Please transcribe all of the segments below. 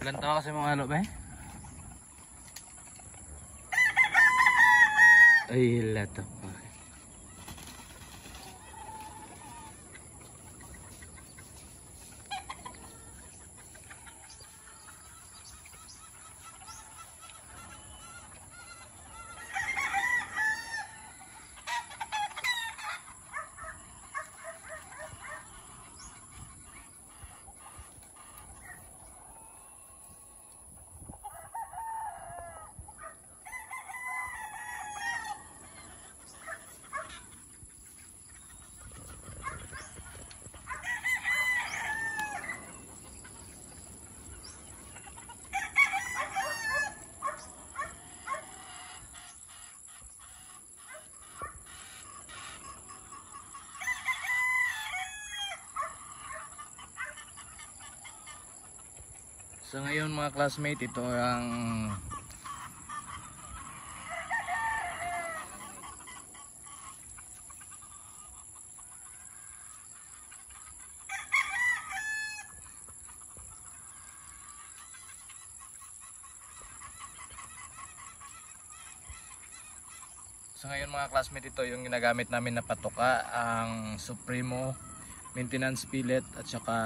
Ilan taon kasi mga ano ba eh? Ay, lata pa. So ngayon mga classmate, ito ang ito yung ginagamit namin na patoka, ang Supremo maintenance pellet at saka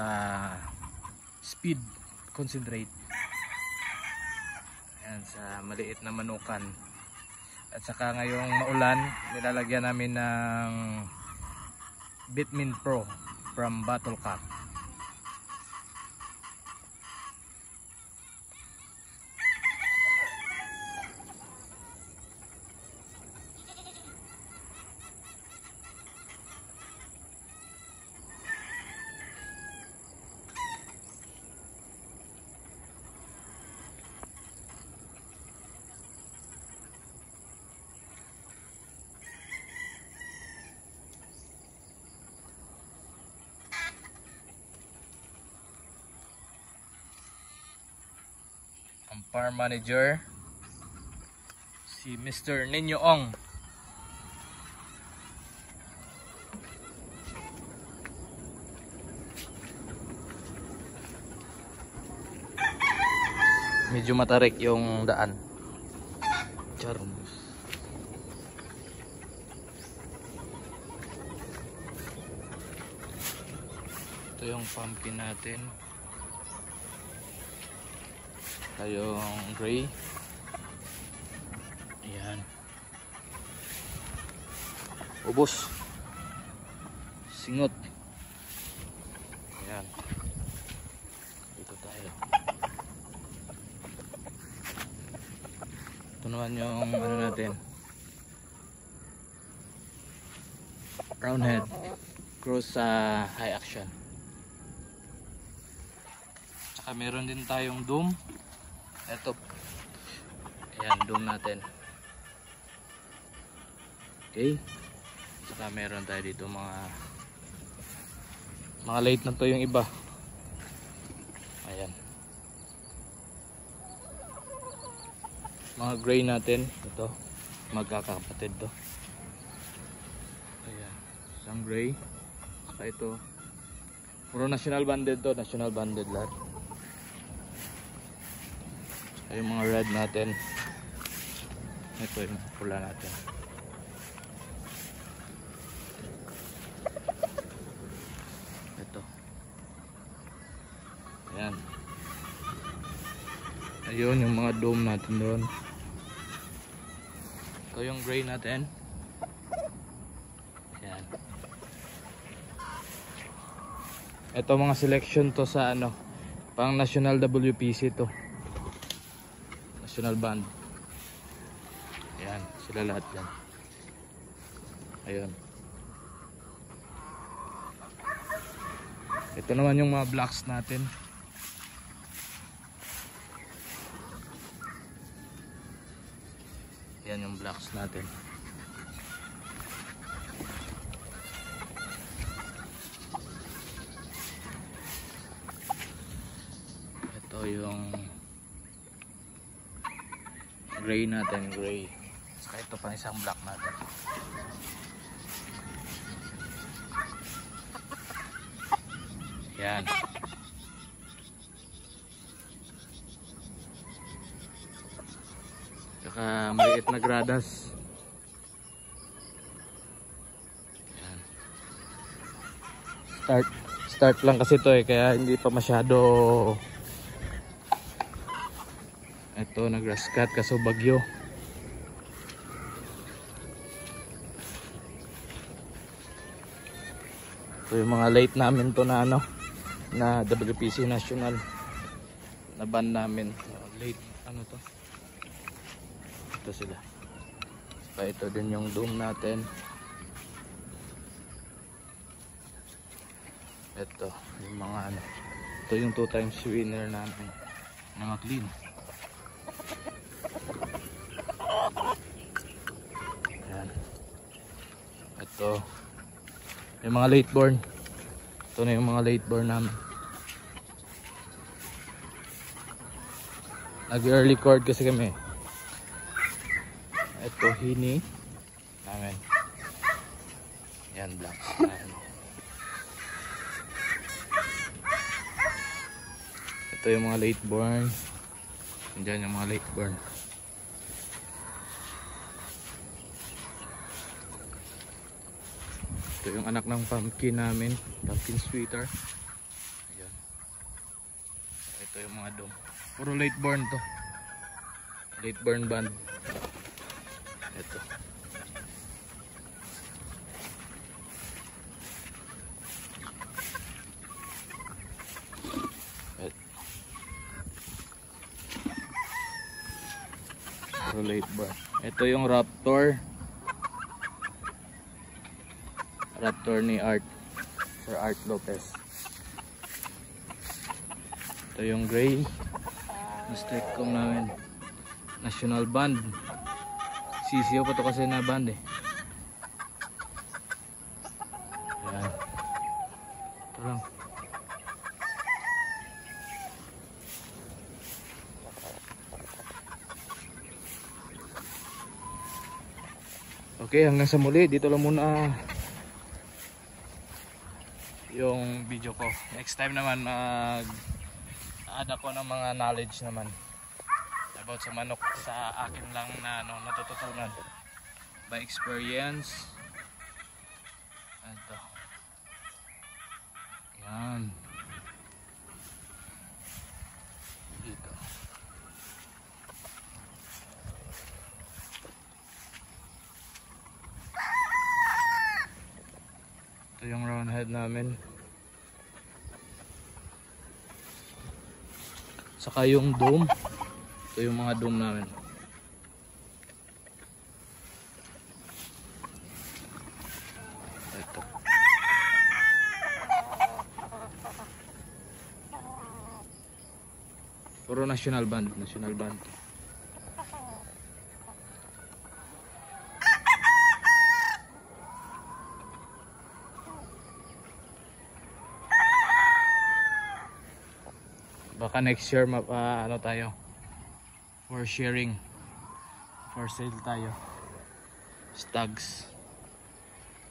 speed concentrate. Ayan, sa maliit na manukan. At saka ngayong maulan, nilalagyan namin ng Bitmin Pro from Battle Cap. Ang farm manager si Mr. Nino Ong. Medyo matarik yung daan. Charmus. Ito yung pumpkin natin. Yung gray. Ayan. Ubos. Singot. Ayan. Dito tayo. Ito naman yung ano natin. Roundhead. Cross sa high action. Tsaka meron din tayong doom. Ito. Ayan, doom natin. Okay. Saka meron tayo dito mga late na to yung iba. Ayan. Mga gray natin. Ito. Magkakapatid to. Ayan. Isang gray. Saka ito. Puro national banded to. National banded lahat. Yung mga red natin. Ito yung mga pula natin. Ito. Ayan. Ayun yung mga dome natin doon. Ito yung gray natin. Ayan. Ito mga selection to sa ano, pang national WPC to. National band. Ayan, sila lahat yan. Ayun. Ito naman yung mga blocks natin. Yan yung blocks natin. Ito yung gray natin, gray. Saka ito pa isang black natin. Yan. Tsaka maliit na gradas. Yan. Start lang kasi to kaya hindi pa masyado. Ito nag-grass cut kaso bagyo. So yung mga late namin to na na WPC National na band namin. Late to? Ito sila. Pa ito din yung dome natin. Ito yung mga Ito yung 2 times winner namin na McLean. Yan. Ito yung mga late born. Ito na yung mga late born namin. Nag-early cord kasi kami. Ito hini namin. Yan black. Ito yung mga late born. Diyan yung mga late born. Ito yung anak ng pumpkin namin, pumpkin sweeter. Ayan. Ito yung mga dome. Puro late born to. Late born band. Ito. Puro late born. Ito yung Raptor. Raptor ni Art, Sir Art Lopez. Ito yung gray mistake kong namin, national band. Sisiyo pa to kasi na band Ayan. Ito lang. Okay, hanggang sa muli. Dito lang muna yung video ko. Next time naman mag-add ako ng mga knowledge naman about sa manok sa akin lang na natututunan by experience. Ito. Yan. Dito. Ito yung round head namin. Saka yung dome. Ito yung mga dome namin. Ito. Puro national band. National band. Baka next year tayo for sharing, for sale tayo stags.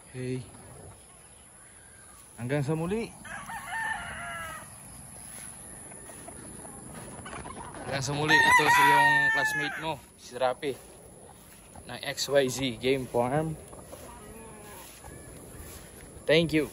Okay, hanggang sa muli. Ito si yung classmate mo, si Rapi ng XYZ Game Farm. Thank you.